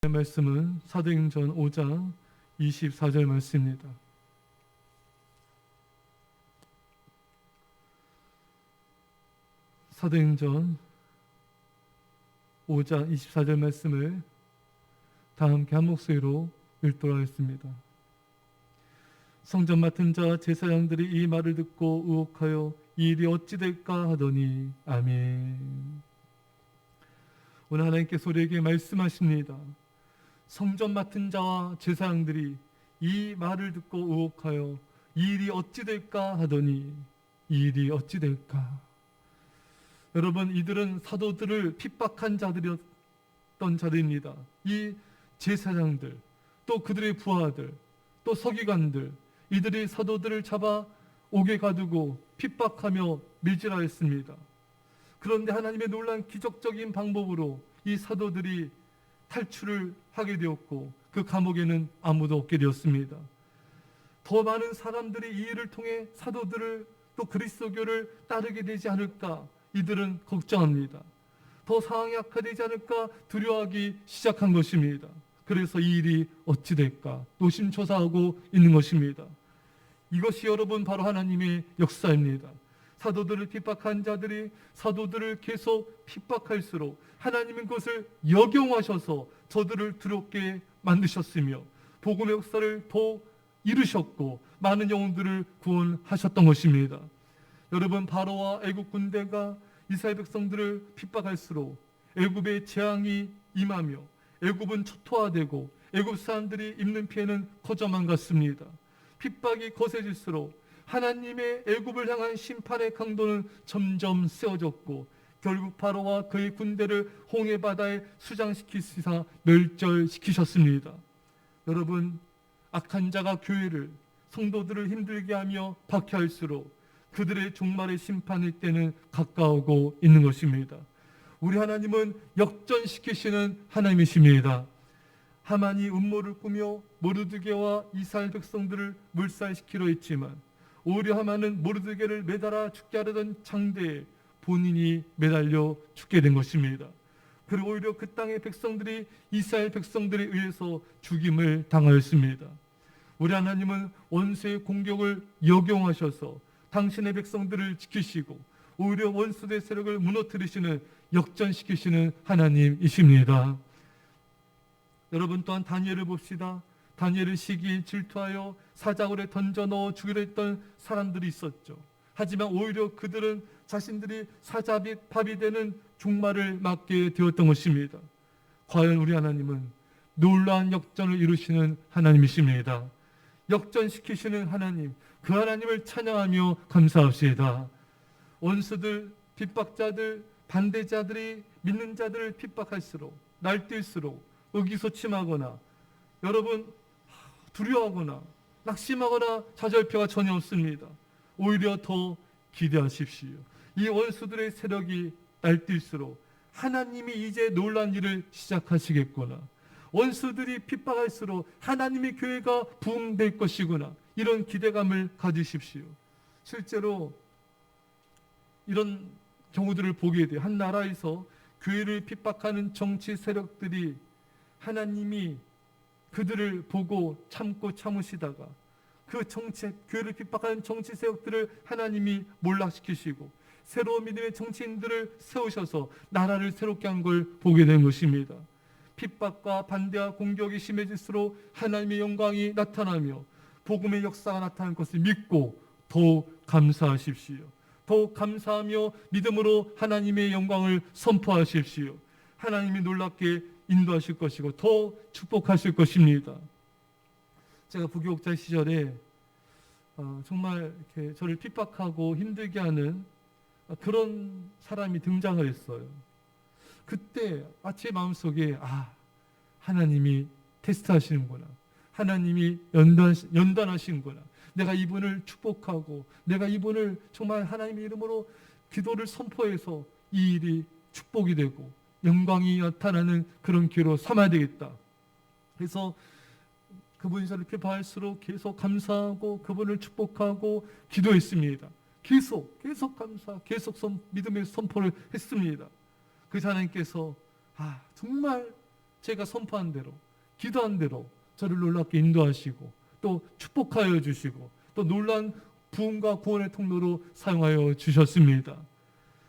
말씀은 사도행전 5장 24절 말씀입니다. 사도행전 5장 24절 말씀을 다 함께 한 목소리로 읽도록 하겠습니다. 성전 맡은 자 제사장들이 이 말을 듣고 의혹하여 이 일이 어찌 될까 하더니 아멘. 오늘 하나님께서 우리에게 말씀하십니다. 성전 맡은 자와 제사장들이 이 말을 듣고 의혹하여 이 일이 어찌 될까 하더니 이 일이 어찌 될까. 여러분, 이들은 사도들을 핍박한 자들이었던 자들입니다. 이 제사장들, 또 그들의 부하들, 또 서기관들, 이들이 사도들을 잡아 옥에 가두고 핍박하며 밀질하였습니다. 그런데 하나님의 놀라운 기적적인 방법으로 이 사도들이 탈출을 하게 되었고 그 감옥에는 아무도 없게 되었습니다. 더 많은 사람들이 이 일을 통해 사도들을 또 그리스도교를 따르게 되지 않을까 이들은 걱정합니다. 더 상황이 악화되지 않을까 두려워하기 시작한 것입니다. 그래서 이 일이 어찌 될까 노심초사하고 있는 것입니다. 이것이 여러분 바로 하나님의 역사입니다. 사도들을 핍박한 자들이 사도들을 계속 핍박할수록 하나님은 그것을 역용하셔서 저들을 두렵게 만드셨으며 복음의 역사를 더 이루셨고 많은 영혼들을 구원하셨던 것입니다. 여러분, 바로와 애국 군대가 이스라엘 백성들을 핍박할수록 애굽의 재앙이 임하며 애굽은 초토화되고 애굽 사람들이 입는 피해는 커져만 갔습니다. 핍박이 거세질수록 하나님의 애굽을 향한 심판의 강도는 점점 세워졌고 결국 바로와 그의 군대를 홍해 바다에 수장시키시사 멸절시키셨습니다. 여러분, 악한 자가 교회를 성도들을 힘들게 하며 박해할수록 그들의 종말의 심판의 때는 가까우고 있는 것입니다. 우리 하나님은 역전시키시는 하나님이십니다. 하만이 음모를 꾸며 모르드게와 이스라엘 백성들을 물살시키려 했지만 오히려 하만은 모르드게를 매달아 죽게 하려던 창대에 본인이 매달려 죽게 된 것입니다. 그리고 오히려 그 땅의 백성들이 이스라엘 백성들에 의해서 죽임을 당하였습니다. 우리 하나님은 원수의 공격을 역용하셔서 당신의 백성들을 지키시고 오히려 원수의 세력을 무너뜨리시는 역전시키시는 하나님이십니다. 여러분, 또한 다니엘을 봅시다. 다니엘을 시기에 질투하여 사자굴에 던져 넣어 죽이려 했던 사람들이 있었죠. 하지만 오히려 그들은 자신들이 사자밥이 되는 종말을 맞게 되었던 것입니다. 과연 우리 하나님은 놀라운 역전을 이루시는 하나님이십니다. 역전시키시는 하나님, 그 하나님을 찬양하며 감사합시다. 원수들, 핍박자들, 반대자들이 믿는 자들을 핍박할수록 날뛸수록 의기소침하거나 여러분 두려워하거나 낙심하거나 좌절표가 전혀 없습니다. 오히려 더 기대하십시오. 이 원수들의 세력이 날뛸수록 하나님이 이제 놀라운 일을 시작하시겠구나. 원수들이 핍박할수록 하나님의 교회가 부흥될 것이구나. 이런 기대감을 가지십시오. 실제로 이런 경우들을 보게 돼요. 한 나라에서 교회를 핍박하는 정치 세력들이 하나님이 그들을 보고 참으시다가 그 교회를 핍박하는 정치 세력들을 하나님이 몰락시키시고 새로운 믿음의 정치인들을 세우셔서 나라를 새롭게 한 걸 보게 된 것입니다. 핍박과 반대와 공격이 심해질수록 하나님의 영광이 나타나며 복음의 역사가 나타날 것을 믿고 더욱 감사하십시오. 더욱 감사하며 믿음으로 하나님의 영광을 선포하십시오. 하나님이 놀랍게 인도하실 것이고 더 축복하실 것입니다. 제가 부교육자 시절에 정말 이렇게 저를 핍박하고 힘들게 하는 그런 사람이 등장을 했어요. 그때 제 마음속에 하나님이 테스트하시는구나. 하나님이 연단하시는구나. 내가 이분을 축복하고 내가 이분을 정말 하나님의 이름으로 기도를 선포해서 이 일이 축복이 되고 영광이 나타나는 그런 기회로 삼아야 되겠다. 그래서 그분이 저를 핍박할수록 계속 감사하고 그분을 축복하고 기도했습니다. 계속 감사, 계속 믿음의 선포를 했습니다. 그래서 하나님께서 정말 제가 선포한 대로, 기도한 대로 저를 놀랍게 인도하시고 또 축복하여 주시고 또 놀라운 부흥과 구원의 통로로 사용하여 주셨습니다.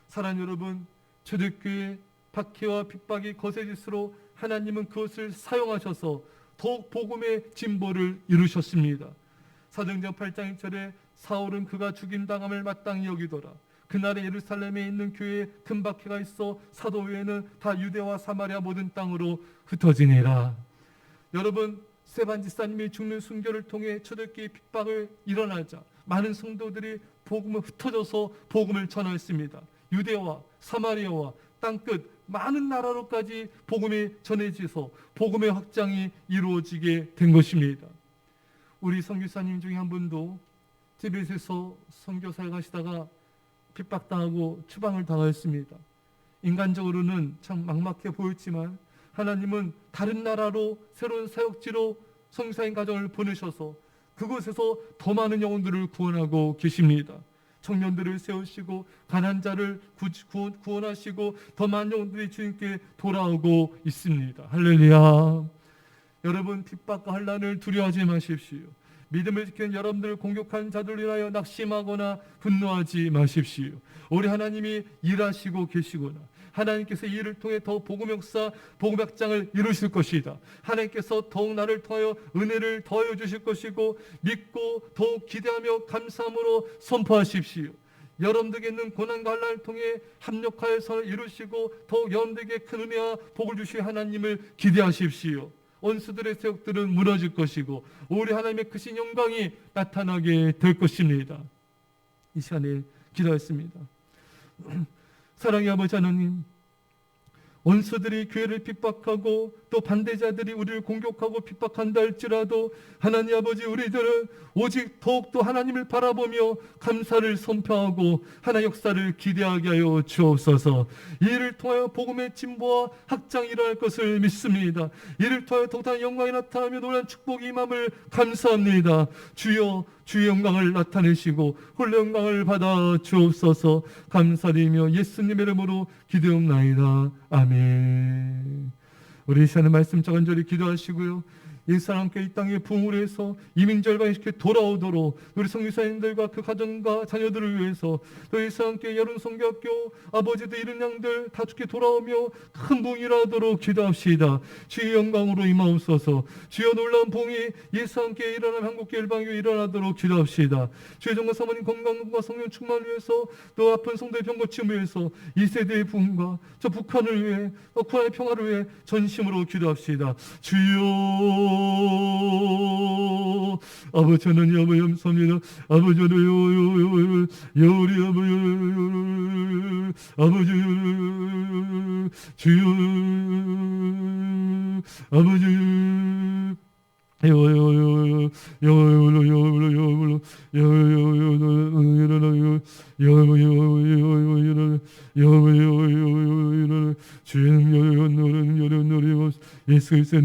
사랑하는 여러분, 초대교회 박해와 핍박이 거세질수록 하나님은 그것을 사용하셔서 더욱 복음의 진보를 이루셨습니다. 사도행전 8장 1절에 사울은 그가 죽임당함을 마땅히 여기더라. 그날에 예루살렘에 있는 교회에 큰 박해가 있어 사도 외에는 다 유대와 사마리아 모든 땅으로 흩어지니라. 여러분, 스데반 집사님이 죽는 순교를 통해 초대교회 핍박을 일어나자 많은 성도들이 복음을 흩어져서 복음을 전했습니다. 유대와 사마리아와 땅끝 많은 나라로까지 복음이 전해져서 복음의 확장이 이루어지게 된 것입니다. 우리 선교사님 중에 한 분도 티벳에서 선교사를 가시다가 핍박당하고 추방을 당하였습니다. 인간적으로는 참 막막해 보였지만 하나님은 다른 나라로 새로운 사역지로 선교사님 가정을 보내셔서 그곳에서 더 많은 영혼들을 구원하고 계십니다. 청년들을 세우시고 가난한 자를 구원하시고 더 많은 영혼들이 주님께 돌아오고 있습니다. 할렐루야. 여러분, 핍박과 환난을 두려워하지 마십시오. 믿음을 지키는 여러분들을 공격하는 자들을 위하여 낙심하거나 분노하지 마십시오. 우리 하나님이 일하시고 계시구나. 하나님께서 이 일을 통해 더 복음 역사, 복음 확장을 이루실 것이다. 하나님께서 더욱 나를 통하여 은혜를 더하여 주실 것이고 믿고 더욱 기대하며 감사함으로 선포하십시오. 여러분들에게 있는 고난과 환난을 통해 합력하여서 이루시고 더욱 여러분들에게 큰 은혜와 복을 주실 하나님을 기대하십시오. 원수들의 세력들은 무너질 것이고 우리 하나님의 크신 영광이 나타나게 될 것입니다. 이 시간에 기도했습니다. 사랑의 아버지 하나님, 원수들이 교회를 핍박하고 또 반대자들이 우리를 공격하고 핍박한다 할지라도 하나님 아버지, 우리들은 오직 더욱더 하나님을 바라보며 감사를 선포하고 하나님 역사를 기대하게 하여 주옵소서. 이를 통하여 복음의 진보와 확장이 일어날 것을 믿습니다. 이를 통하여 더욱더 영광이 나타나며 놀라운 축복이 임함을 감사합니다. 주여, 주의 영광을 나타내시고 홀로 영광을 받아 주옵소서. 감사드리며 예수님의 이름으로 기도옵나이다. 아멘. 우리 이 시간에 말씀 간절히 기도하시고요. 예수와 함께 이 땅에 부흥을 해서 이민절반시켜 돌아오도록 우리 선교사님들과 그 가정과 자녀들을 위해서 또 예수와 함께 여름 선교학교 아버지들 이른 양들 다 죽게 돌아오며 큰 부흥이 일어나도록 기도합시다. 주의 영광으로 임하옵소서. 주여, 놀라운 부흥이 예수와 함께 일어나면 한국교회 일방교회 일어나도록 기도합시다. 주의 종과 사모님 건강과 성령 충만을 위해서 또 아픈 성도의 병 고침을 위해서 이 세대의 부흥과 저 북한을 위해 또 국가의 평화를 위해 전심으로 기도합시다. 주여, 아버지 하나님, 아버지 감사합니다. 아버지 하나님, 우리 아버지 주여, 아버지 예수 그리스도의